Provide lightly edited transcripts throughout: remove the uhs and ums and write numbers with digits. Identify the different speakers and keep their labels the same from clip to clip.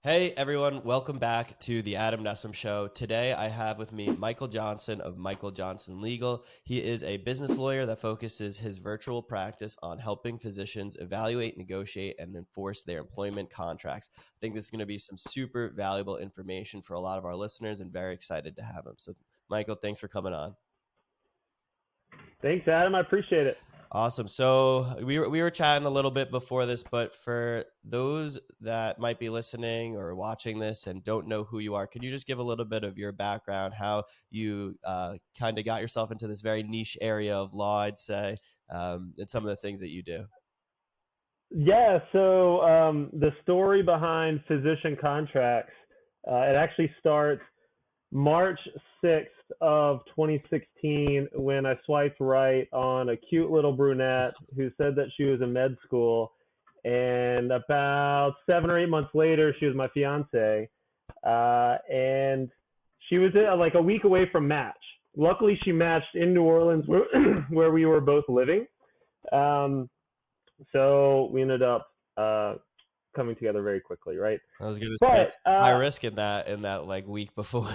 Speaker 1: Hey everyone, welcome back to the Adam Nessim Show. Today I have with me Michael Johnson of Michael Johnson Legal. He is a business lawyer that focuses his virtual practice on helping physicians evaluate, negotiate, and enforce their employment contracts. I think this is going to be some super valuable information for a lot of our listeners and very excited to have him. So Michael, thanks for coming on.
Speaker 2: Thanks, Adam. I appreciate it.
Speaker 1: Awesome. So we were chatting a little bit before this, but for those that might be listening or watching this and don't know who you are, could you just give a little bit of your background, how you kind of got yourself into this very niche area of law, I'd say, and some of the things that you do?
Speaker 2: Yeah, so the story behind physician contracts, it actually starts March 6th of 2016 when I swiped right on a cute little brunette who said that she was in med school. And about 7 or 8 months later, she was my fiance. And she was like a week away from match. Luckily, she matched in New Orleans where we were both living. So we ended up coming together very quickly, right?
Speaker 1: I was going to say it's high risk in that like week before.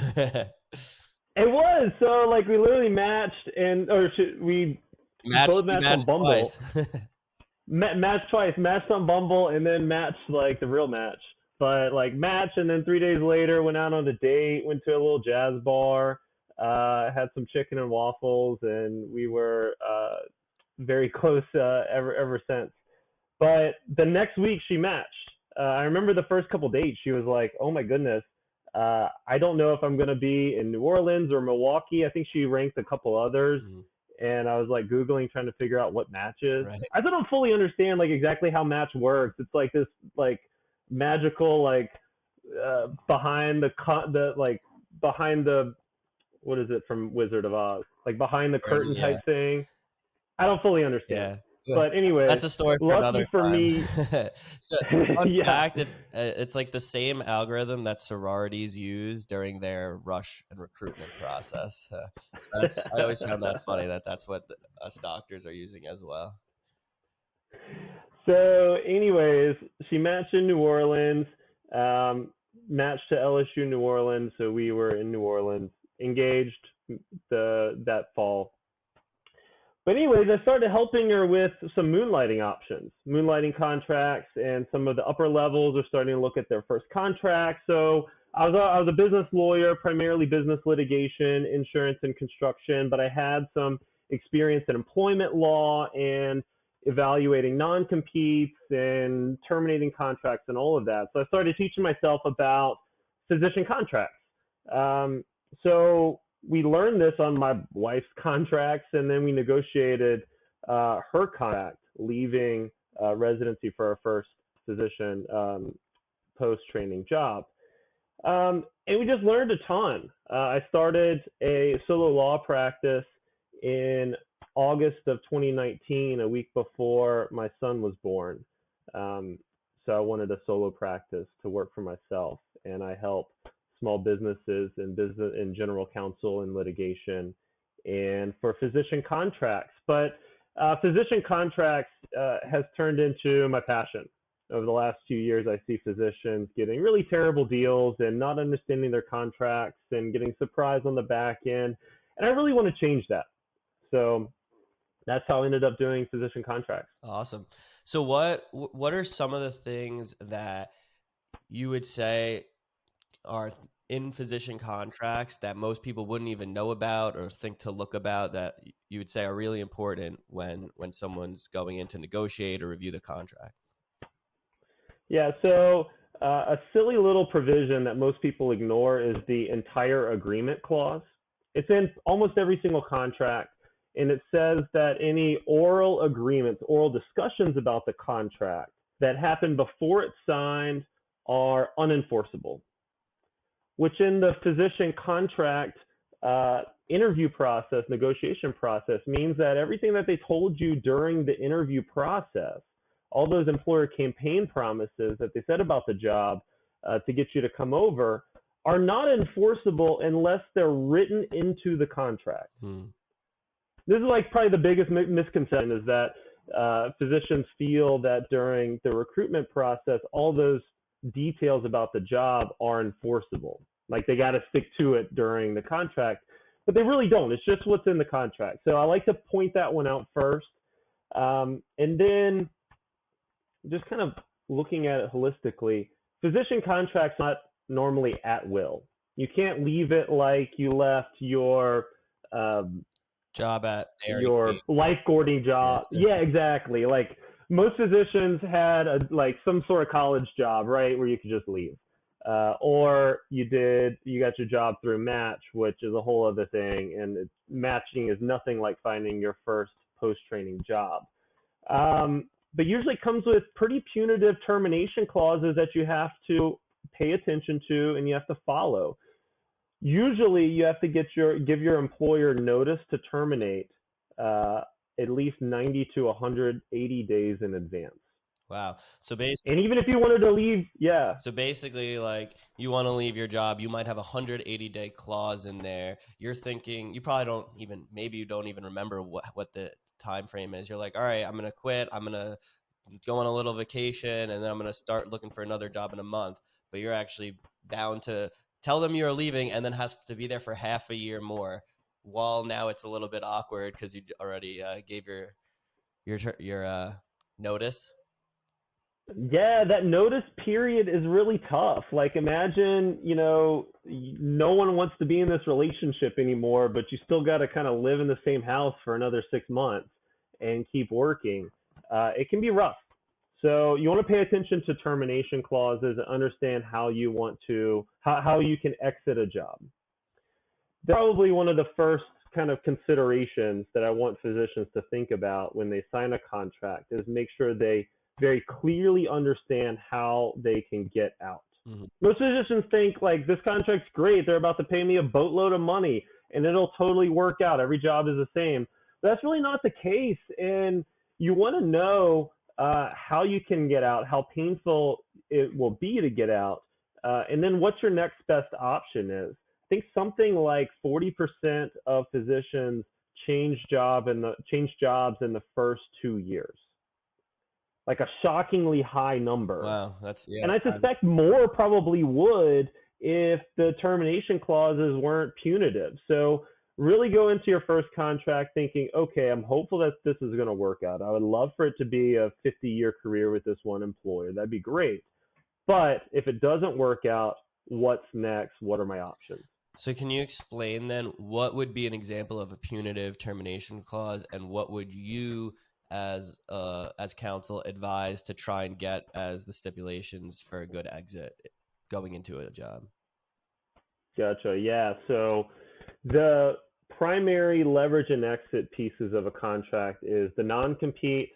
Speaker 2: It was. So like we literally matched we both matched on Bumble.
Speaker 1: Twice.
Speaker 2: Matched twice, matched on Bumble, and then matched like the real match. But like matched, and then 3 days later went out on a date, went to a little jazz bar, had some chicken and waffles, and we were very close ever since. But the next week she matched. I remember the first couple dates, she was like, "Oh my goodness, I don't know if I'm going to be in New Orleans or Milwaukee." I think she ranked a couple others. Mm-hmm. And I was like Googling, trying to figure out what Match is. Right. I still don't fully understand like exactly how Match works. It's like this like magical like behind the what is it from Wizard of Oz? Like behind the curtain type thing. I don't fully understand. Yeah. But anyway,
Speaker 1: that's a story for another
Speaker 2: for
Speaker 1: time.
Speaker 2: Me.
Speaker 1: So, fun fact, it's like the same algorithm that sororities use during their rush and recruitment process. So I always found that funny that's what us doctors are using as well.
Speaker 2: So anyways, she matched in New Orleans, matched to LSU New Orleans. So we were in New Orleans, engaged that fall. But anyways, I started helping her with some moonlighting options, moonlighting contracts, and some of the upper levels are starting to look at their first contract. So I was a business lawyer, primarily business litigation, insurance, and construction, but I had some experience in employment law and evaluating non-competes and terminating contracts and all of that. So I started teaching myself about physician contracts. So we learned this on my wife's contracts, and then we negotiated her contract, leaving residency for our first physician post-training job. And we just learned a ton. I started a solo law practice in August of 2019, a week before my son was born. So I wanted a solo practice to work for myself, and I help small businesses and business in general counsel and litigation and for physician contracts. But physician contracts has turned into my passion. Over the last few years, I see physicians getting really terrible deals and not understanding their contracts and getting surprised on the back end. And I really want to change that. So that's how I ended up doing physician contracts.
Speaker 1: Awesome. So what are some of the things that you would say are in physician contracts that most people wouldn't even know about or think to look about that you would say are really important when someone's going in to negotiate or review the contract?
Speaker 2: Yeah, so a silly little provision that most people ignore is the entire agreement clause. It's in almost every single contract, and it says that any oral agreements, oral discussions about the contract that happen before it's signed are unenforceable, which in the physician contract interview process, negotiation process, means that everything that they told you during the interview process, all those employer campaign promises that they said about the job to get you to come over, are not enforceable unless they're written into the contract. This is like probably the biggest misconception, is that physicians feel that during the recruitment process, all those details about the job are enforceable. Like they got to stick to it during the contract, but they really don't. It's just what's in the contract. So I like to point that one out first. And then just kind of looking at it holistically, physician contracts not normally at will. You can't leave it like you left your
Speaker 1: job at Dairy
Speaker 2: your
Speaker 1: Queen.
Speaker 2: lifeguarding job. Yeah, exactly. Like most physicians had like some sort of college job, right, where you could just leave. Or you got your job through Match, which is a whole other thing. And matching is nothing like finding your first post-training job. But usually comes with pretty punitive termination clauses that you have to pay attention to and you have to follow. Usually you have to give your employer notice to terminate at least 90 to 180 days in advance.
Speaker 1: Wow. So basically,
Speaker 2: and even if you wanted to leave, yeah.
Speaker 1: So basically, like you want to leave your job, you might have a 180-day clause in there. You're thinking, you probably don't even, maybe you don't even remember what the time frame is. You're like, all right, I'm going to quit. I'm going to go on a little vacation and then I'm going to start looking for another job in a month. But you're actually bound to tell them you're leaving and then has to be there for half a year more. While now it's a little bit awkward because you already gave your notice.
Speaker 2: Yeah, that notice period is really tough. Like imagine, no one wants to be in this relationship anymore, but you still got to kind of live in the same house for another 6 months and keep working. It can be rough. So you want to pay attention to termination clauses and understand how you can exit a job. Probably one of the first kind of considerations that I want physicians to think about when they sign a contract is make sure they very clearly understand how they can get out. Mm-hmm. Most physicians think like this contract's great. They're about to pay me a boatload of money and it'll totally work out. Every job is the same. But that's really not the case. And you want to know how you can get out, how painful it will be to get out, and then what your next best option is. I think something like 40% of physicians change jobs in the first 2 years. Like a shockingly high number.
Speaker 1: Wow,
Speaker 2: and I suspect more probably would if the termination clauses weren't punitive. So really go into your first contract thinking, okay, I'm hopeful that this is going to work out. I would love for it to be a 50-year career with this one employer. That'd be great. But if it doesn't work out, what's next? What are my options?
Speaker 1: So can you explain then what would be an example of a punitive termination clause and what would you as counsel advise to try and get as the stipulations for a good exit going into a job?
Speaker 2: Gotcha. Yeah. So the primary leverage and exit pieces of a contract is the non-compete,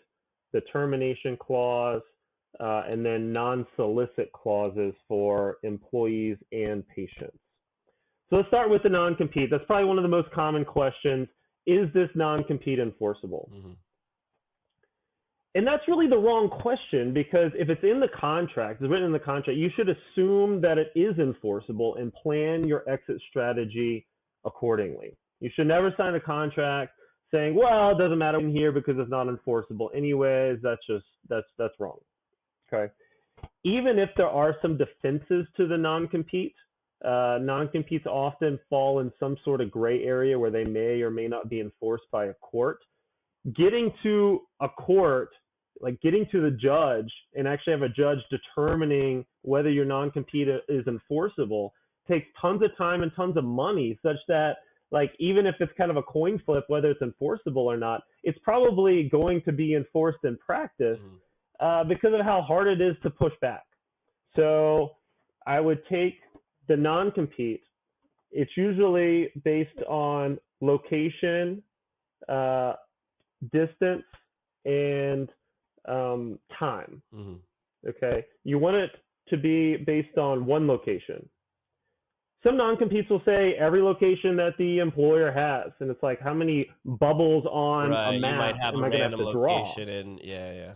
Speaker 2: the termination clause, and then non-solicit clauses for employees and patients. So let's start with the non-compete. That's probably one of the most common questions. Is this non-compete enforceable? Mm-hmm. And that's really the wrong question because if it's in the contract, it's written in the contract, you should assume that it is enforceable and plan your exit strategy accordingly. You should never sign a contract saying, well, it doesn't matter in here because it's not enforceable anyways. That's wrong. Okay. Even if there are some defenses to the non-compete, non-competes often fall in some sort of gray area where they may or may not be enforced by a court. Getting to a court, like getting to the judge and actually have a judge determining whether your non-compete is enforceable takes tons of time and tons of money, such that like even if it's kind of a coin flip whether it's enforceable or not, it's probably going to be enforced in practice because of how hard it is to push back. So I would take the non-compete. It's usually based on location, distance, and time. Mm-hmm. Okay, you want it to be based on one location. Some non-competes will say every location that the employer has, and it's like how many bubbles on a map
Speaker 1: you might have
Speaker 2: am I going to have to draw?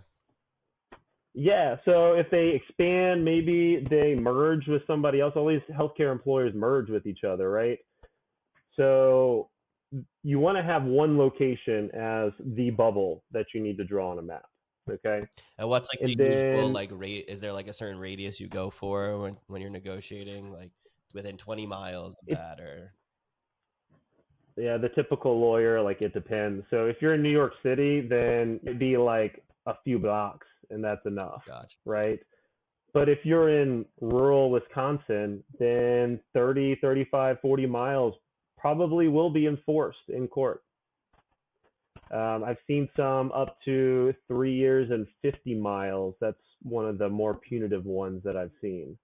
Speaker 2: Yeah, so if they expand, maybe they merge with somebody else. All these healthcare employers merge with each other, right? So you want to have one location as the bubble that you need to draw on a map, Okay.
Speaker 1: And what's like the
Speaker 2: And
Speaker 1: usual
Speaker 2: then,
Speaker 1: like rate? Is there like a certain radius you go for when you're negotiating, like within 20 miles of
Speaker 2: it,
Speaker 1: that, or
Speaker 2: yeah, the typical lawyer, like it depends. So if you're in New York City, then it'd be like a few blocks and that's enough,
Speaker 1: gotcha.
Speaker 2: right? But if you're in rural Wisconsin, then 30, 35, 40 miles probably will be enforced in court. I've seen some up to 3 years and 50 miles. That's one of the more punitive ones that I've seen.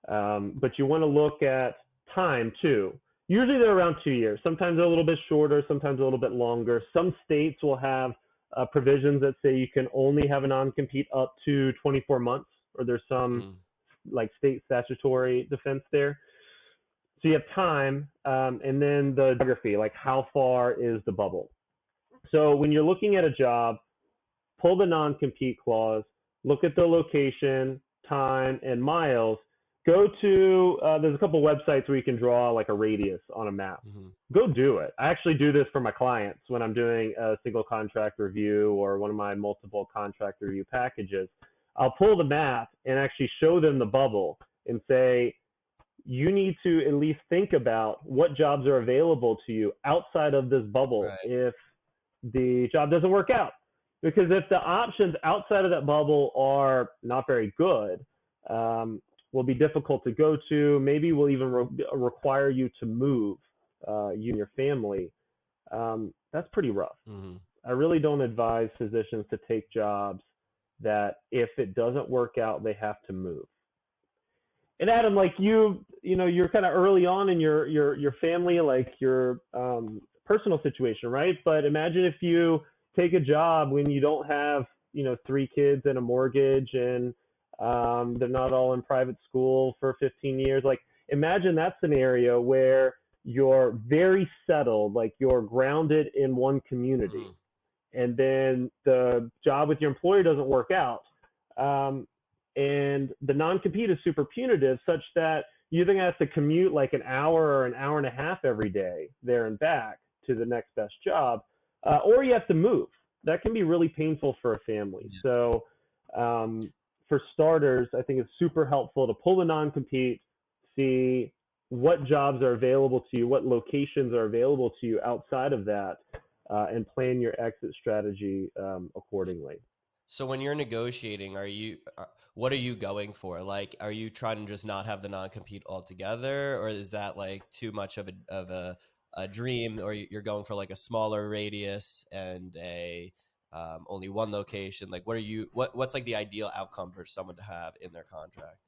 Speaker 2: But you want to look at time too. Usually they're around 2 years. Sometimes they're a little bit shorter, sometimes a little bit longer. Some states will have provisions that say you can only have a non-compete up to 24 months, or there's some
Speaker 1: Mhm.
Speaker 2: like state statutory defense there. So you have time, and then the geography, like how far is the bubble. So when you're looking at a job, pull the non-compete clause, look at the location, time, and miles. Go to, there's a couple websites where you can draw like a radius on a map.
Speaker 1: Mhm.
Speaker 2: Go do it. I actually do this for my clients when I'm doing a single contract review or one of my multiple contract review packages. I'll pull the map and actually show them the bubble and say, you need to at least think about what jobs are available to you outside of this bubble
Speaker 1: Right.
Speaker 2: if the job doesn't work out. Because if the options outside of that bubble are not very good, will be difficult to go to, maybe will even require you to move, you and your family, that's pretty rough.
Speaker 1: Mhm.
Speaker 2: I really don't advise physicians to take jobs that if it doesn't work out, they have to move. And Adam, like you're kind of early on in your family, like your personal situation, right? But imagine if you take a job when you don't have 3 kids and a mortgage, and they're not all in private school for 15 years. Like imagine that scenario where you're very settled, like you're grounded in one community,
Speaker 1: Mhm.
Speaker 2: and then the job with your employer doesn't work out. And the non-compete is super punitive, such that you're going to have to commute like an hour or an hour and a half every day there and back to the next best job, or you have to move. That can be really painful for a family.
Speaker 1: Yeah.
Speaker 2: So for starters, I think it's super helpful to pull the non-compete, see what jobs are available to you, what locations are available to you outside of that, and plan your exit strategy accordingly.
Speaker 1: So when you're negotiating, what are you going for? Like, are you trying to just not have the non-compete altogether, or is that like too much of a dream, or you're going for like a smaller radius and a only one location? Like, what's like the ideal outcome for someone to have in their contract?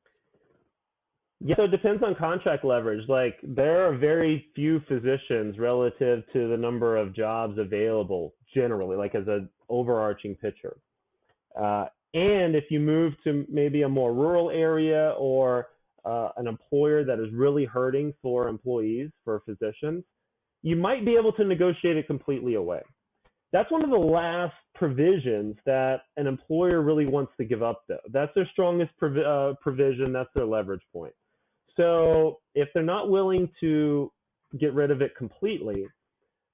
Speaker 2: Yeah, so it depends on contract leverage. Like there are very few physicians relative to the number of jobs available generally, like as an overarching picture. Uh, and if you move to maybe a more rural area or an employer that is really hurting for employees, for physicians, you might be able to negotiate it completely away. That's one of the last provisions that an employer really wants to give up, though. That's their strongest provision. That's their leverage point. So if they're not willing to get rid of it completely,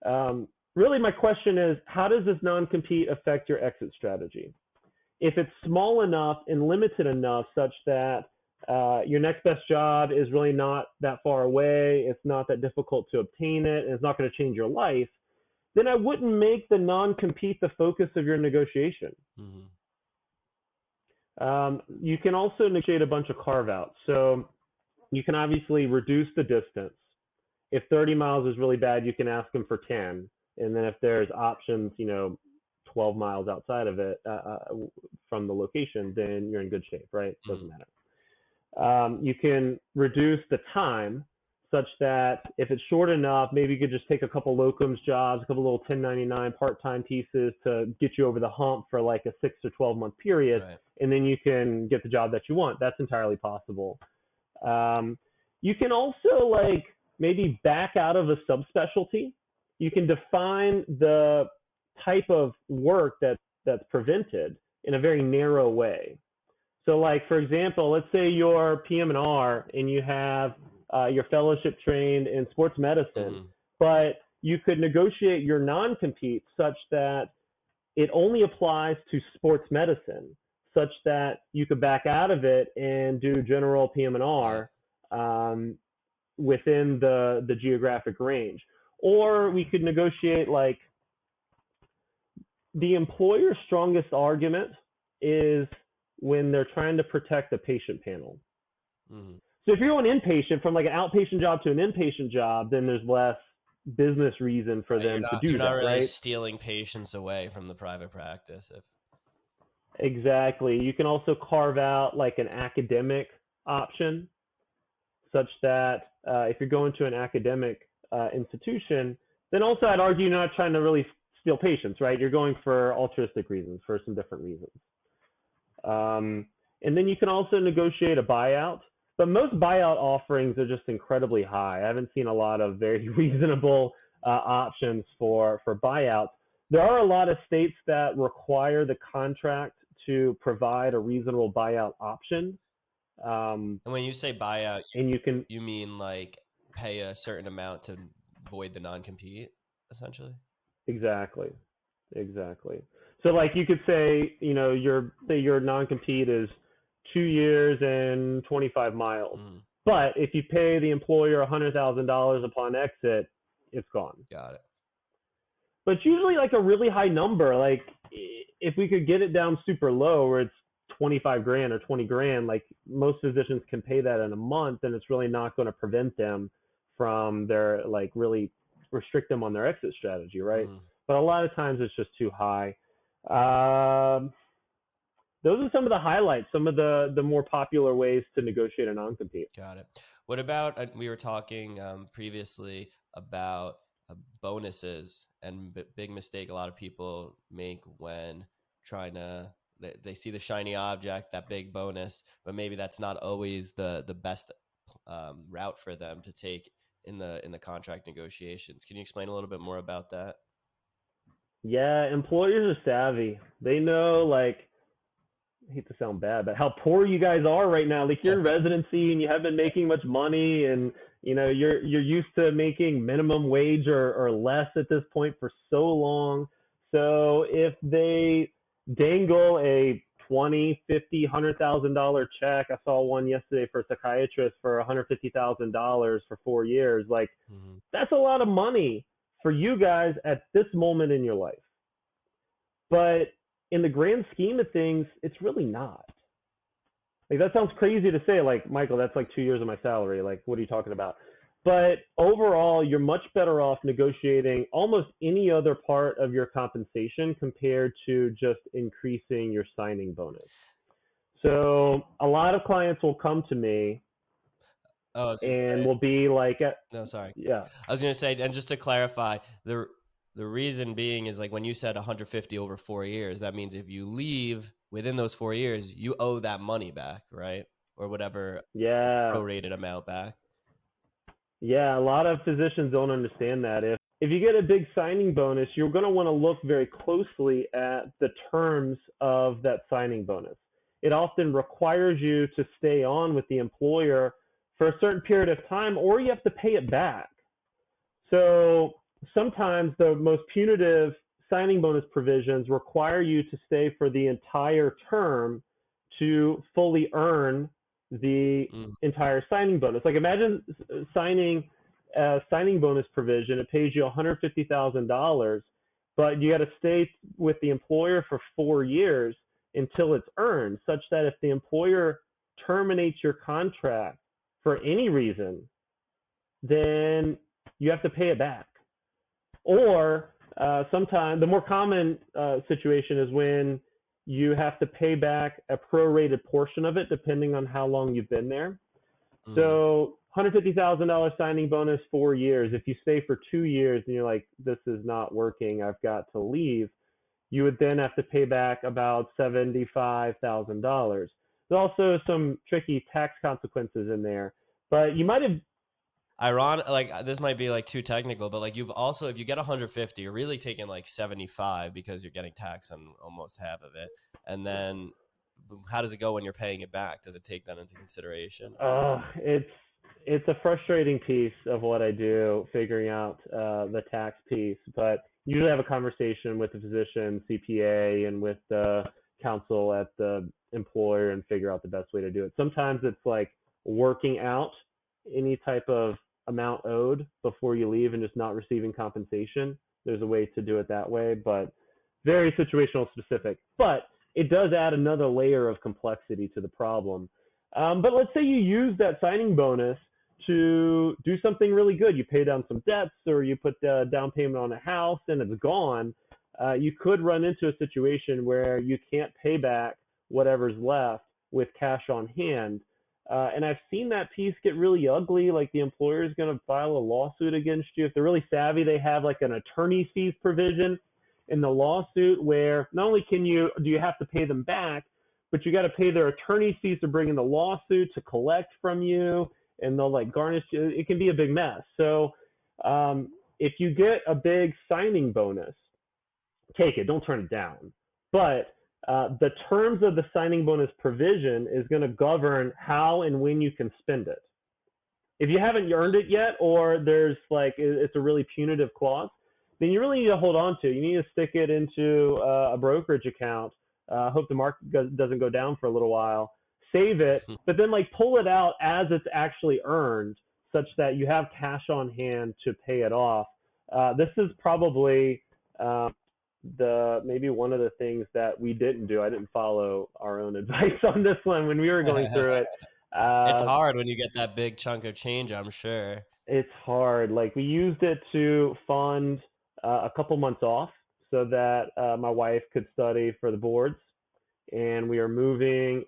Speaker 2: really my question is, how does this non-compete affect your exit strategy? If it's small enough and limited enough such that your next best job is really not that far away, it's not that difficult to obtain it, and it's not going to change your life, then I wouldn't make the non-compete the focus of your negotiation.
Speaker 1: Mm-hmm.
Speaker 2: You can also negotiate a bunch of carve-outs. So you can obviously reduce the distance. If 30 miles is really bad, you can ask them for 10. And then if there's options, 12 miles outside of it from the location, then you're in good shape, right? Doesn't matter. You can reduce the time such that if it's short enough, maybe you could just take a couple locums jobs, a couple little 1099 part-time pieces to get you over the hump for like a 6 or 12-month period,
Speaker 1: Right.
Speaker 2: and then you can get the job that you want. That's entirely possible. You can also like maybe back out of a subspecialty. You can define the type of work that's prevented in a very narrow way. So like, for example, let's say you're PM&R and you have your fellowship trained in sports medicine,
Speaker 1: Mm-hmm.
Speaker 2: but you could negotiate your non-compete such that it only applies to sports medicine, such that you could back out of it and do general PM&R within the geographic range. Or we could negotiate like the employer's strongest argument is when they're trying to protect the patient panel.
Speaker 1: Mm-hmm.
Speaker 2: So if you're going inpatient from like an outpatient job to an inpatient job, then there's less business reason for them to do
Speaker 1: you're not
Speaker 2: that,
Speaker 1: really
Speaker 2: right?
Speaker 1: stealing patients away from the private practice.
Speaker 2: Exactly. You can also carve out like an academic option, such that if you're going to an academic institution, then also I'd argue you're not trying to really steal patients, right? You're going for altruistic reasons, for some different reasons. And then you can also negotiate a buyout, but most buyout offerings are just incredibly high. I haven't seen a lot of very reasonable options for buyouts. There are a lot of states that require the contract to provide a reasonable buyout option.
Speaker 1: And when you say buyout,
Speaker 2: and
Speaker 1: you mean like pay a certain amount to void the non-compete, essentially?
Speaker 2: Exactly. So like you could say, your non-compete is 2 years and 25 miles.
Speaker 1: Mm-hmm.
Speaker 2: But if you pay the employer $100,000 upon exit, it's gone.
Speaker 1: Got it.
Speaker 2: But it's usually like a really high number. Like if we could get it down super low where it's 25 grand or 20 grand, like most physicians can pay that in a month, and it's really not going to prevent them from their like really restrict them on their exit strategy, right? But a lot of times it's just too high. Those are some of the highlights, some of the more popular ways to negotiate a non-compete.
Speaker 1: Got it. What about, we were talking previously about bonuses, and big mistake a lot of people make when trying to, they see the shiny object, that big bonus, but maybe that's not always the best route for them to take in the contract negotiations. Can you explain a little bit more about that?
Speaker 2: Yeah, employers are savvy. They know, like, I hate to sound bad, but how poor you guys are right now. Like you're in residency and you haven't been making much money, and you're used to making minimum wage or less at this point for so long. So if they dangle a $20,000, $50,000, $100,000 check, I saw one yesterday for a psychiatrist for $150,000 for 4 years. Like that's a lot of money for you guys at this moment in your life. But in the grand scheme of things, it's really not. Like that sounds crazy to say, like, Michael, that's like 2 years of my salary. Like, what are you talking about? But overall, you're much better off negotiating almost any other part of your compensation compared to just increasing your signing bonus. So a lot of clients will come to me and will be like,
Speaker 1: no, sorry.
Speaker 2: Yeah.
Speaker 1: I was going to say, and just to clarify, the reason being is like when you said 150 over 4 years, that means if you leave within those 4 years, you owe that money back, right? Or whatever prorated amount back.
Speaker 2: Yeah, a lot of physicians don't understand that. If you get a big signing bonus, you're going to want to look very closely at the terms of that signing bonus. It often requires you to stay on with the employer for a certain period of time, or you have to pay it back. So sometimes the most punitive signing bonus provisions require you to stay for the entire term to fully earn the entire signing bonus. Like imagine signing a signing bonus provision, it pays you $150,000, but you got to stay with the employer for 4 years until it's earned, such that if the employer terminates your contract for any reason, then you have to pay it back. Or sometimes the more common situation is when you have to pay back a prorated portion of it depending on how long you've been there. So $150,000 signing bonus, 4 years. If you stay for 2 years and you're like, this is not working, I've got to leave, you would then have to pay back about $75,000. There's also some tricky tax consequences in there, but you might have.
Speaker 1: Ironic, like this might be like too technical, but like you've also, if you get 150, you're really taking like 75 because you're getting taxed on almost half of it. And then how does it go when you're paying it back? Does it take that into consideration?
Speaker 2: It's a frustrating piece of what I do, figuring out the tax piece. But usually have a conversation with the physician, CPA, and with the counsel at the employer and figure out the best way to do it. Sometimes it's like working out any type of amount owed before you leave and just not receiving compensation. There's a way to do it that way, but very situational specific. But it does add another layer of complexity to the problem. But let's say you use that signing bonus to do something really good. You pay down some debts, or you put the down payment on a house and it's gone. You could run into a situation where you can't pay back whatever's left with cash on hand. And I've seen that piece get really ugly. Like the employer is going to file a lawsuit against you. If they're really savvy, they have like an attorney's fees provision in the lawsuit where not only do you have to pay them back, but you got to pay their attorney's fees to bring in the lawsuit to collect from you, and they'll like garnish you. It can be a big mess. So if you get a big signing bonus, take it. Don't turn it down. But the terms of the signing bonus provision is going to govern how and when you can spend it. If you haven't earned it yet, or there's like it's a really punitive clause, then you really need to hold on to it. You need to stick it into a brokerage account. Hope the market doesn't go down for a little while. Save it, but then like pull it out as it's actually earned, such that you have cash on hand to pay it off. This is probably maybe one of the things that we didn't do. I didn't follow our own advice on this one when we were going through it.
Speaker 1: It's hard when you get that big chunk of change, I'm sure.
Speaker 2: It's hard. Like we used it to fund a couple months off so that my wife could study for the boards. And we were moving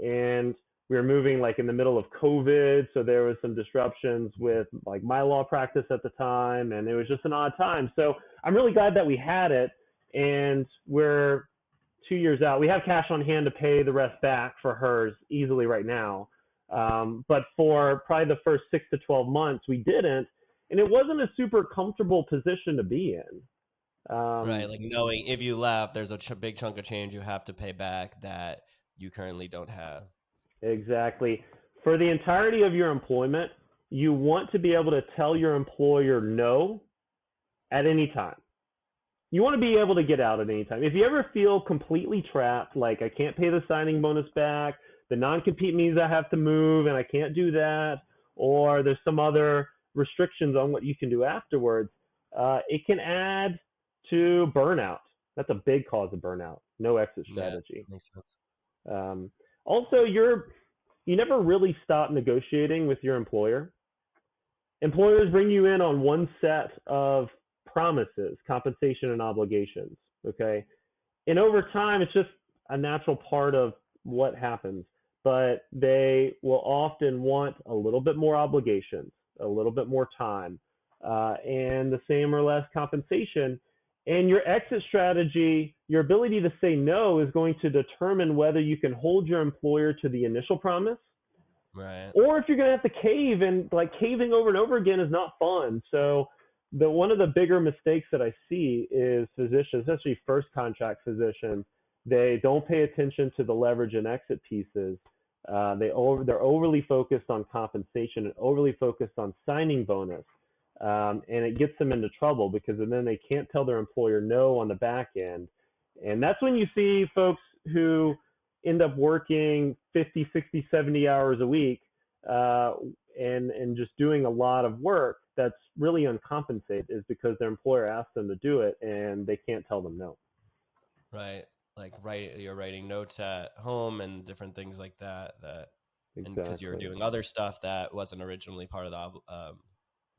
Speaker 2: like in the middle of COVID. So there was some disruptions with like my law practice at the time, and it was just an odd time. So I'm really glad that we had it, and we're 2 years out. We have cash on hand to pay the rest back for hers easily right now. But for probably the first 6 to 12 months, we didn't. And it wasn't a super comfortable position to be in.
Speaker 1: Right, like knowing if you left, there's a big chunk of change you have to pay back that you currently don't have.
Speaker 2: Exactly. For the entirety of your employment, you want to be able to tell your employer no at any time. You want to be able to get out at any time. If you ever feel completely trapped, like I can't pay the signing bonus back, the non-compete means I have to move and I can't do that, or there's some other restrictions on what you can do afterwards, it can add to burnout. That's a big cause of burnout. No exit strategy.
Speaker 1: Yeah, makes sense.
Speaker 2: Also, you never really stop negotiating with your employer. Employers bring you in on one set of promises, compensation and obligations, okay? And over time, it's just a natural part of what happens, but they will often want a little bit more obligations, a little bit more time, and the same or less compensation. And your exit strategy, your ability to say no, is going to determine whether you can hold your employer to the initial promise,
Speaker 1: right,
Speaker 2: or if you're going to have to cave. And like caving over and over again is not fun. So one of the bigger mistakes that I see is physicians, especially first contract physicians, they don't pay attention to the leverage and exit pieces. They're overly focused on compensation and overly focused on signing bonus. And it gets them into trouble because then they can't tell their employer no on the back end. And that's when you see folks who end up working 50, 60, 70 hours a week and just doing a lot of work that's really uncompensated, is because their employer asked them to do it and they can't tell them no.
Speaker 1: Right. Like you're writing notes at home and different things like that.
Speaker 2: Exactly.
Speaker 1: Because you're doing other stuff that wasn't originally part of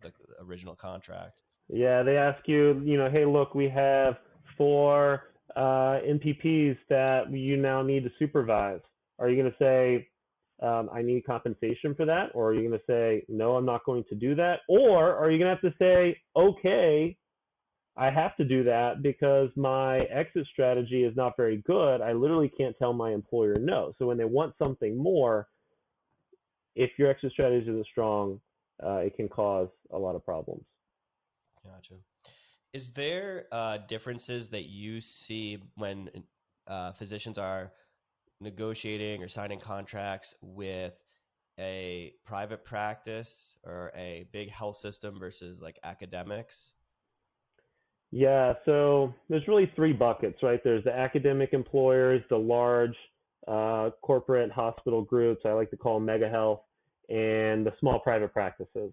Speaker 1: the original contract.
Speaker 2: Yeah, they ask you, hey, look, we have 4 NPPs that you now need to supervise. Are you going to say, I need compensation for that? Or are you going to say, no, I'm not going to do that? Or are you going to have to say, okay, I have to do that because my exit strategy is not very good. I literally can't tell my employer no. So when they want something more, if your exit strategy isn't strong, it can cause a lot of problems.
Speaker 1: Gotcha. Is there differences that you see when physicians are negotiating or signing contracts with a private practice or a big health system versus like academics?
Speaker 2: Yeah, so there's really three buckets, right? There's the academic employers, the large corporate hospital groups, I like to call them mega health, and the small private practices.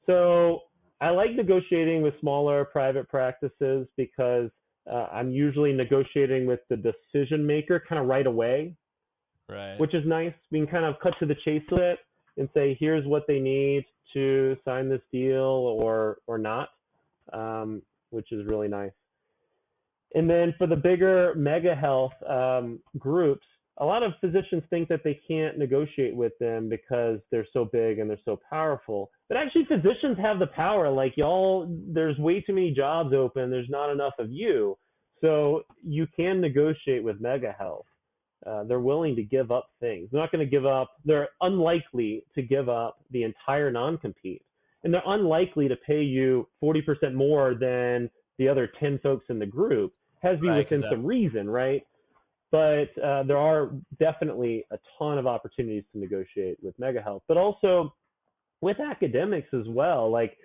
Speaker 2: So I like negotiating with smaller private practices because I'm usually negotiating with the decision maker kind of right away,
Speaker 1: Right.
Speaker 2: which is nice. We can kind of cut to the chase of it and say, here's what they need to sign this deal or not, which is really nice. And then for the bigger mega health groups, a lot of physicians think that they can't negotiate with them because they're so big and they're so powerful. But actually, physicians have the power. Like, y'all, there's way too many jobs open. There's not enough of you. So you can negotiate with mega health. They're willing to give up things. They're not going to give up, they're unlikely to give up the entire non compete. And they're unlikely to pay you 40% more than the other 10 folks in the group. Has to be
Speaker 1: Right. Because
Speaker 2: within some reason, right? But there are definitely a ton of opportunities to negotiate with mega health, but also with academics as well. Like,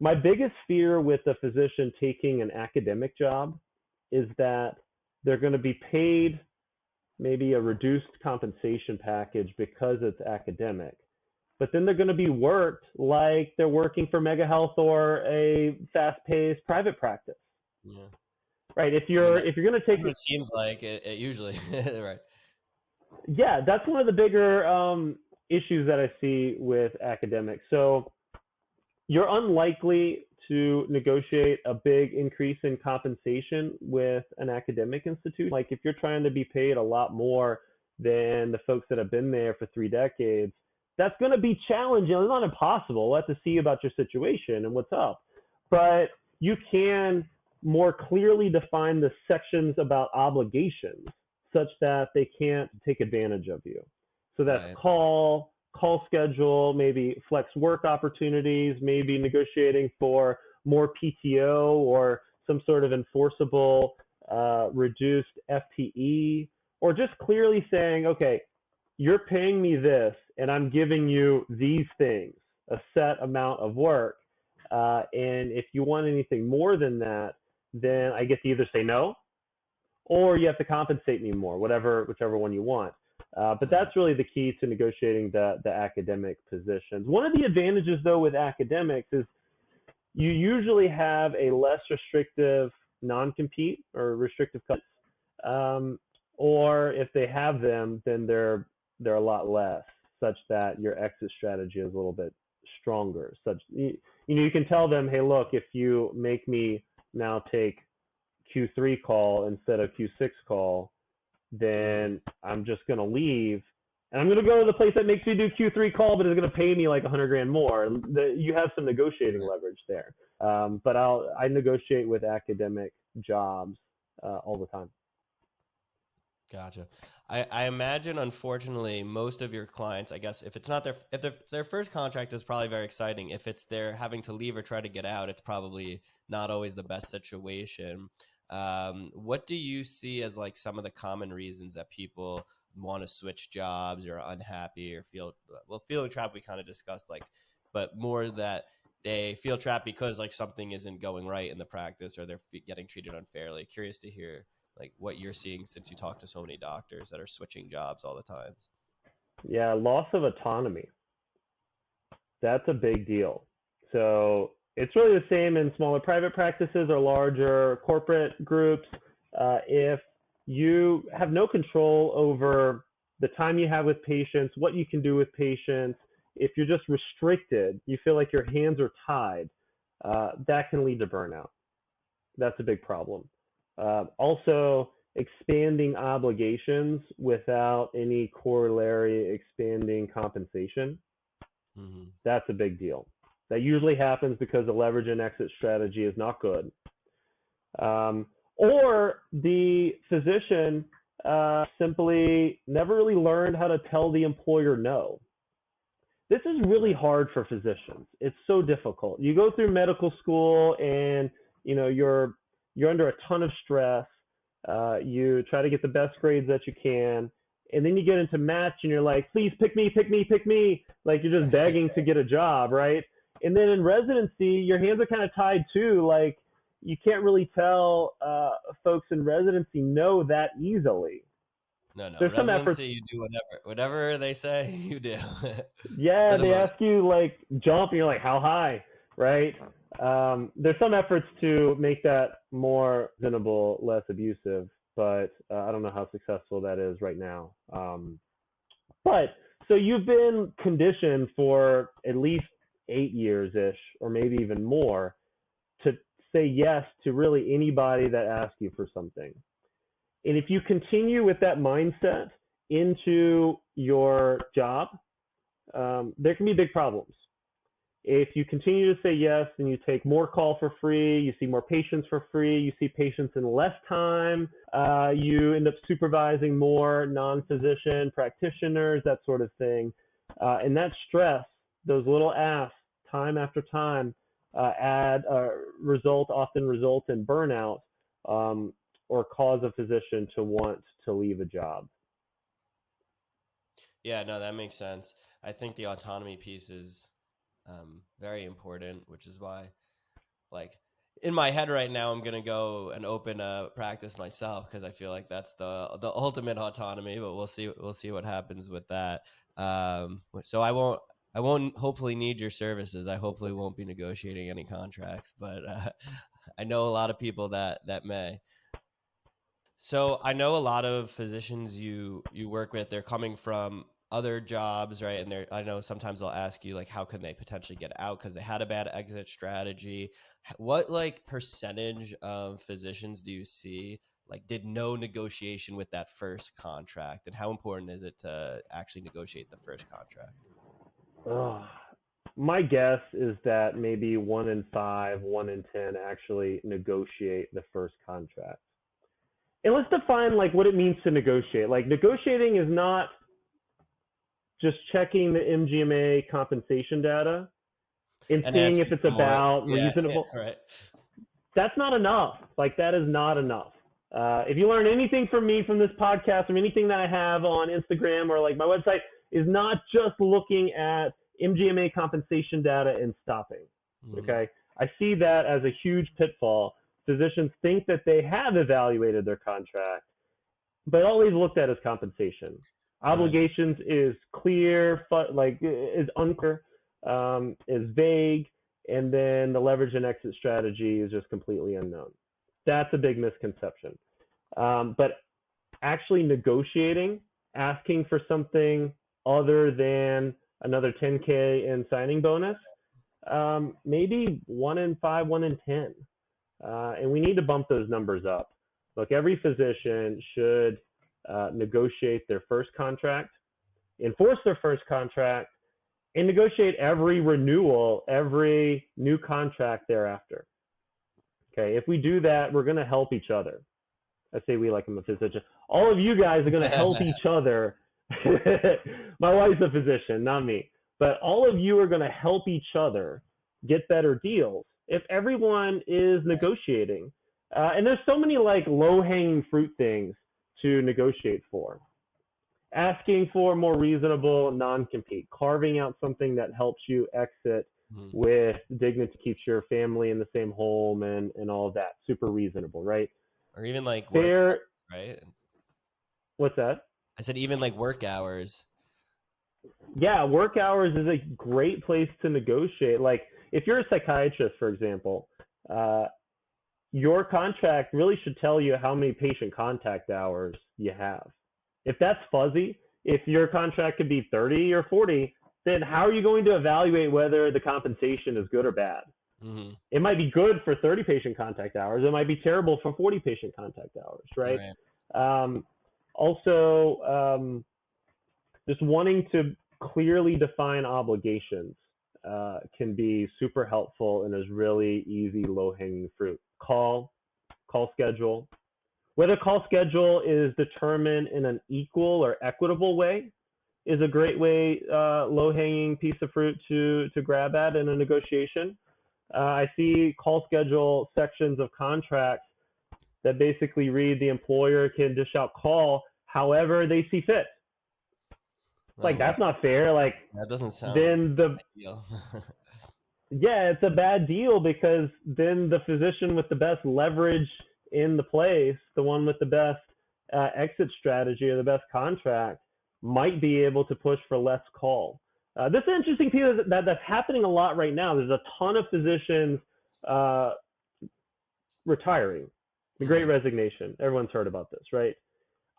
Speaker 2: my biggest fear with a physician taking an academic job is that they're going to be paid maybe a reduced compensation package because it's academic, but then they're going to be worked like they're working for mega health or a fast-paced private practice,
Speaker 1: yeah.
Speaker 2: right?
Speaker 1: I mean,
Speaker 2: If you're going to take
Speaker 1: it seems like it usually. Right.
Speaker 2: Yeah, that's one of the bigger issues that I see with academics. So you're unlikely to negotiate a big increase in compensation with an academic institution. Like, if you're trying to be paid a lot more than the folks that have been there for 3 decades, that's going to be challenging. It's not impossible. We'll have to see about your situation and what's up. But you can more clearly define the sections about obligations such that they can't take advantage of you. So that's
Speaker 1: Right.
Speaker 2: call schedule, maybe flex work opportunities, maybe negotiating for more PTO or some sort of enforceable reduced FTE, or just clearly saying, okay, you're paying me this and I'm giving you these things, a set amount of work. And if you want anything more than that, then I get to either say no or you have to compensate me more, whichever one you want. But
Speaker 1: Right.
Speaker 2: that's really the key to negotiating the academic positions. One of the advantages, though, with academics is you usually have a less restrictive non-compete or restrictive cuts, um, or if they have them, then they're a lot less, such that your exit strategy is a little bit stronger. You can tell them, hey, look, if you make me now take Q3 call instead of Q6 call,
Speaker 1: Mhm.
Speaker 2: then I'm just going to leave. And I'm going to go to the place that makes me do Q3 call, but is going to pay me like 100 grand more. You have some negotiating
Speaker 1: Right.
Speaker 2: leverage there. But I negotiate with academic jobs all the time.
Speaker 1: Gotcha. I imagine, unfortunately, most of your clients, I guess, if it's not their first contract is probably very exciting. If it's they're having to leave or try to get out, it's probably not always the best situation. What do you see as like some of the common reasons that people want to switch jobs or are unhappy or feeling trapped? We kind of discussed, like, but more that they feel trapped because like something isn't going right in the practice or they're getting treated unfairly. Curious to hear like what you're seeing since you talk to so many doctors that are switching jobs all the times.
Speaker 2: Yeah, loss of autonomy. That's a big deal. So it's really the same in smaller private practices or larger corporate groups. If you have no control over the time you have with patients, what you can do with patients, if you're just restricted, you feel like your hands are tied, that can lead to burnout. That's a big problem. Also, expanding obligations without any corollary expanding compensation,
Speaker 1: Mm-hmm.
Speaker 2: that's a big deal. That usually happens because the leverage and exit strategy is not good. Or the physician simply never really learned how to tell the employer no. This is really
Speaker 1: Right.
Speaker 2: hard for physicians. It's so difficult. You go through medical school and you're under a ton of stress. You try to get the best grades that you can, and then you get into match and you're like, please pick me, pick me, pick me. Like, you're just begging to get a job, right? And then in residency, your hands are kind of tied too. Like, you can't really tell folks in residency no that easily.
Speaker 1: No,
Speaker 2: There's some efforts.
Speaker 1: residency, you do whatever they say, you do.
Speaker 2: Yeah,
Speaker 1: For the
Speaker 2: they
Speaker 1: most.
Speaker 2: ask you like jump, and you're like, how high, right? There's some efforts to make that more reasonable, less abusive, but I don't know how successful that is right now. But so you've been conditioned for at least 8 years ish, or maybe even more, to say yes to really anybody that asks you for something. And if you continue with that mindset into your job, there can be big problems. If you continue to say yes and you take more call for free, you see more patients for free, you see patients in less time, you end up supervising more non-physician practitioners, that sort of thing. And that stress, those little asks, time after time, often result in burnout, or cause a physician to want to leave a job.
Speaker 1: Yeah, no, that makes sense. I think the autonomy piece is very important, which is why, like, in my head right now, I'm gonna go and open a practice myself because I feel like that's the ultimate autonomy. But we'll see what happens with that. So I won't hopefully need your services. I hopefully won't be negotiating any contracts, but I know a lot of people that may. So I know a lot of physicians you work with, they're coming from other jobs, right? And I know sometimes they'll ask you like, how can they potentially get out because they had a bad exit strategy? What like percentage of physicians do you see like did no negotiation with that first contract, and how important is it to actually negotiate the first contract?
Speaker 2: Ugh. My guess is that maybe 1 in 5, 1 in 10 actually negotiate the first contract. And let's define like what it means to negotiate. Like negotiating is not just checking the MGMA compensation data and seeing if it's about reasonable.
Speaker 1: Yeah, right.
Speaker 2: That's not enough. Like that is not enough. If you learn anything from me from this podcast, from anything that I have on Instagram or like my website, is not just looking at MGMA compensation data and stopping. Okay, I see that as a huge pitfall. Physicians think that they have evaluated their contract, but all they've looked at is compensation. Obligations is clear, is unclear, is vague, and then the leverage and exit strategy is just completely unknown. That's a big misconception. But actually negotiating, asking for something other than another 10K in signing bonus, maybe 1 in 5, 1 in 10. And we need to bump those numbers up. Look, every physician should negotiate their first contract, enforce their first contract, and negotiate every renewal, every new contract thereafter. Okay, if we do that, we're going to help each other. I say we like I'm a physician. All of you guys are going to help each other. My wife's a physician, not me. But all of you are going to help each other get better deals if everyone is negotiating. And there's so many like low-hanging fruit things to negotiate for. Asking for more reasonable non-compete, carving out something that helps you exit with dignity, keeps your family in the same home and all of that. Super reasonable, right?
Speaker 1: Or even like work hours, right?
Speaker 2: What's that?
Speaker 1: I said even like work hours.
Speaker 2: Yeah, work hours is a great place to negotiate. Like if you're a psychiatrist, for example, your contract really should tell you how many patient contact hours you have. If that's fuzzy, if your contract could be 30 or 40, then how are you going to evaluate whether the compensation is good or bad? Mm-hmm. It might be good for 30 patient contact hours. It might be terrible for 40 patient contact hours, right? Also, just wanting to clearly define obligations can be super helpful and is really easy, low-hanging fruit. Call schedule. Whether call schedule is determined in an equal or equitable way is a great way, low-hanging piece of fruit to grab at in a negotiation. I see call schedule sections of contracts that basically read the employer can dish out call however they see fit. Like, that's not fair. Like,
Speaker 1: that doesn't sound
Speaker 2: then
Speaker 1: ideal.
Speaker 2: Yeah, it's a bad deal because then the physician with the best leverage in the place, the one with the best exit strategy or the best contract, might be able to push for less call. This is an interesting piece that's happening a lot right now. There's a ton of physicians uh, retiring, the Great Resignation. Everyone's heard about this, right?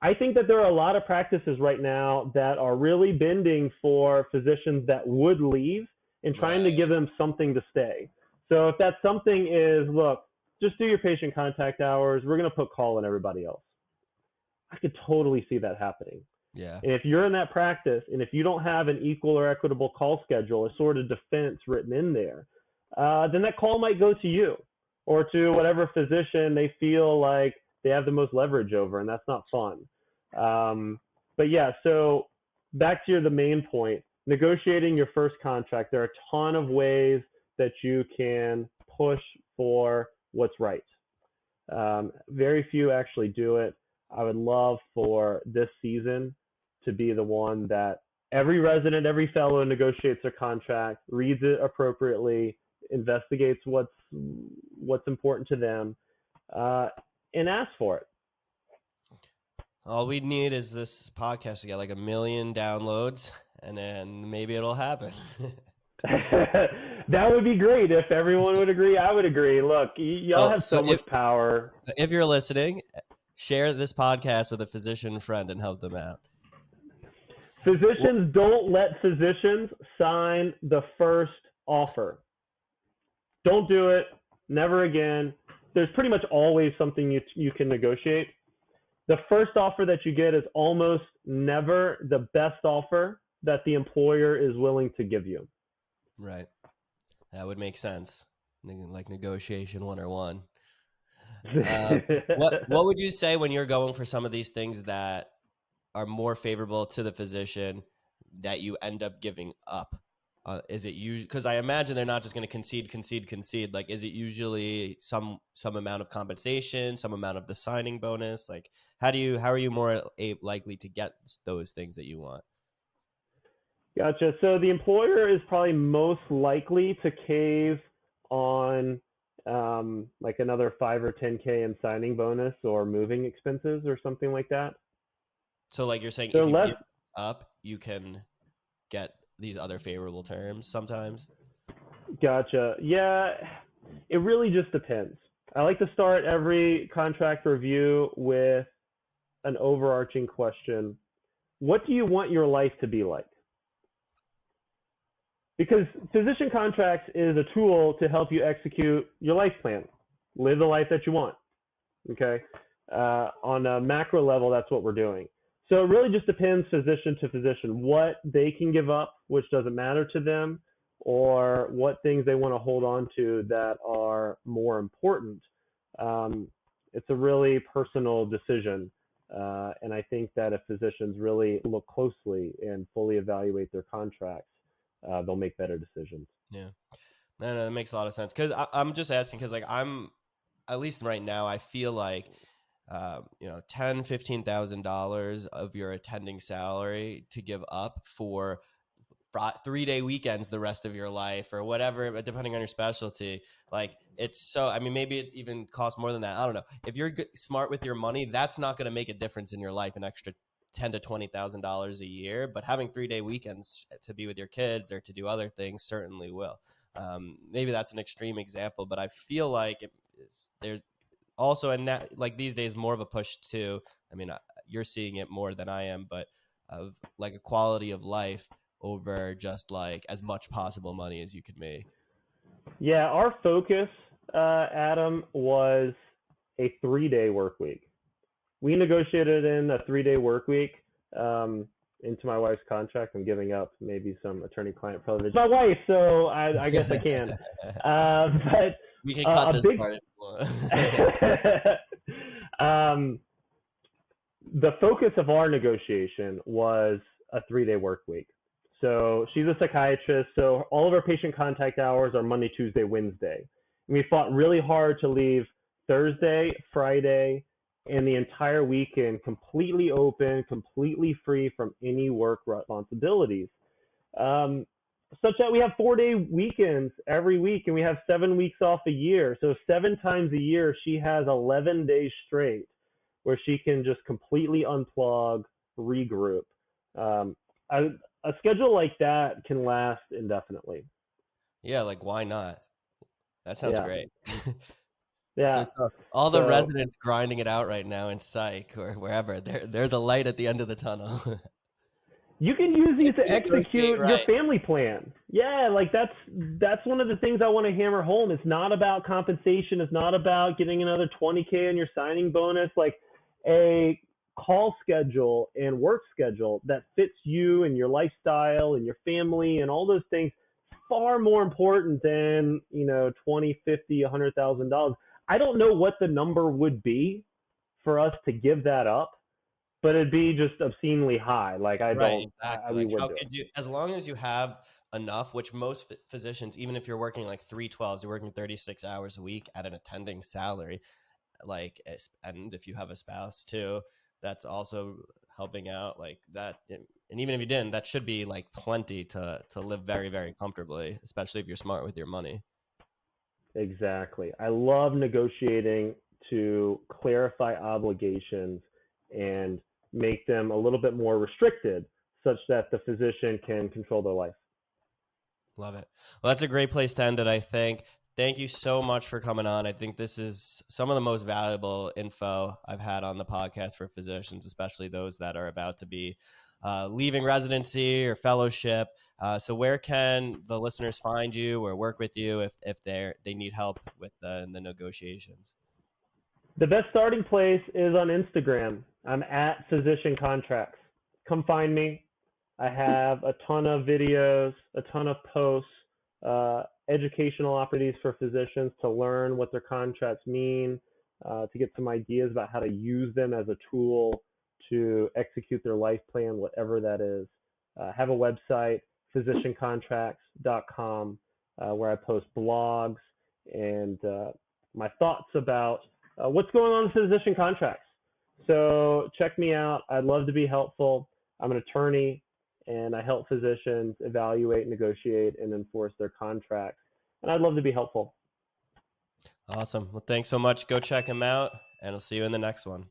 Speaker 2: I think that there are a lot of practices right now that are really bending for physicians that would leave and trying to give them something to stay. So if that something is, look, just do your patient contact hours, we're going to put call in everybody else. I could totally see that happening.
Speaker 1: Yeah.
Speaker 2: And if you're in that practice and if you don't have an equal or equitable call schedule, a sort of defense written in there, then that call might go to you or to whatever physician they feel like they have the most leverage over, and that's not fun. But yeah, so back to the main point, negotiating your first contract, there are a ton of ways that you can push for what's right. Very few actually do it. I would love for this season to be the one that every resident, every fellow negotiates their contract, reads it appropriately, investigates what's important to them, and asks for it.
Speaker 1: All we need is this podcast to get like 1 million downloads, and then maybe it'll happen.
Speaker 2: That would be great if everyone would agree. I would agree. Look, y'all have so much power.
Speaker 1: If you're listening, share this podcast with a physician friend and help them out.
Speaker 2: Physicians don't let physicians sign the first offer. Don't do it. Never again. There's pretty much always something you can negotiate. The first offer that you get is almost never the best offer that the employer is willing to give you.
Speaker 1: Right. That would make sense. Like negotiation 101. What would you say when you're going for some of these things that are more favorable to the physician that you end up giving up? Is it usually, because I imagine they're not just going to concede. Like, is it usually some amount of compensation, some amount of the signing bonus? Like, how are you more likely to get those things that you want?
Speaker 2: Gotcha. So the employer is probably most likely to cave on like another 5 or 10K in signing bonus or moving expenses or something like that.
Speaker 1: So like you're saying, if you give up, you can get these other favorable terms sometimes?
Speaker 2: Gotcha. Yeah, it really just depends. I like to start every contract review with an overarching question. What do you want your life to be like? Because physician contracts is a tool to help you execute your life plan, live the life that you want, okay? On a macro level, that's what we're doing. So it really just depends physician to physician, what they can give up, which doesn't matter to them, or what things they want to hold on to that are more important. It's a really personal decision. And I think that if physicians really look closely and fully evaluate their contracts, they'll make better decisions.
Speaker 1: Yeah. No, that makes a lot of sense. Because I'm just asking because, like, I'm, at least right now, I feel like, $10,000, $15,000 of your attending salary to give up for 3-day weekends the rest of your life or whatever, depending on your specialty. Like, it's so, I mean, maybe it even costs more than that. I don't know. If you're smart with your money, that's not going to make a difference in your life, an extra $10,000 to $20,000 a year. But having 3-day weekends to be with your kids or to do other things certainly will. Maybe that's an extreme example, but I feel like there's also, and like these days, more of a push to, I mean, you're seeing it more than I am, but of like a quality of life over just like as much possible money as you could make.
Speaker 2: Yeah, our focus, Adam, was a 3-day work week. We negotiated in a 3-day work week into my wife's contract. I'm giving up maybe some attorney-client privilege. My wife, so I guess I can. But
Speaker 1: we can cut this part.
Speaker 2: The focus of our negotiation was a 3-day work week. So she's a psychiatrist, so all of our patient contact hours are Monday, Tuesday, Wednesday. And we fought really hard to leave Thursday, Friday, and the entire weekend completely open, completely free from any work responsibilities. such that we have 4-day weekends every week, and we have 7 weeks off a year. So 7 times a year, she has 11 days straight where she can just completely unplug, regroup. Um, a schedule like that can last indefinitely.
Speaker 1: Yeah, like why not? That sounds
Speaker 2: Yeah,
Speaker 1: great.
Speaker 2: yeah.
Speaker 1: So all the
Speaker 2: So
Speaker 1: residents grinding it out right now in psych or wherever, there's a light at the end of the tunnel.
Speaker 2: you can use these
Speaker 1: If
Speaker 2: to
Speaker 1: you negotiate
Speaker 2: execute your
Speaker 1: right.
Speaker 2: family plan. Yeah, like that's one of the things I want to hammer home. It's not about compensation. It's not about getting another 20K on your signing bonus. Like a call schedule and work schedule that fits you and your lifestyle and your family and all those things far more important than 20, 50, $100,000. I don't know what the number would be for us to give that up, but it'd be just obscenely high. Like I
Speaker 1: Right,
Speaker 2: don't,
Speaker 1: exactly.
Speaker 2: we
Speaker 1: Like,
Speaker 2: would
Speaker 1: how
Speaker 2: do it.
Speaker 1: could you, as long as you have enough, which most physicians, even if you're working like 312s, you're working 36 hours a week at an attending salary, like, and if you have a spouse too, that's also helping out like that. And even if you didn't, that should be like plenty to live very, very comfortably, especially if you're smart with your money.
Speaker 2: Exactly. I love negotiating to clarify obligations and make them a little bit more restricted such that the physician can control their life.
Speaker 1: Love it. Well, that's a great place to end it, I think. Thank you so much for coming on. I think this is some of the most valuable info I've had on the podcast for physicians, especially those that are about to be leaving residency or fellowship. So where can the listeners find you or work with you if they need help with the negotiations?
Speaker 2: The best starting place is on Instagram. I'm at Physician Contracts. Come find me. I have a ton of videos, a ton of posts, educational opportunities for physicians to learn what their contracts mean, to get some ideas about how to use them as a tool to execute their life plan, whatever that is. Have a website, physiciancontracts.com, where I post blogs and my thoughts about what's going on in physician contracts. So check me out. I'd love to be helpful. I'm an attorney and I help physicians evaluate, negotiate, and enforce their contracts. And I'd love to be helpful.
Speaker 1: Awesome. Well, thanks so much. Go check him out, and I'll see you in the next one.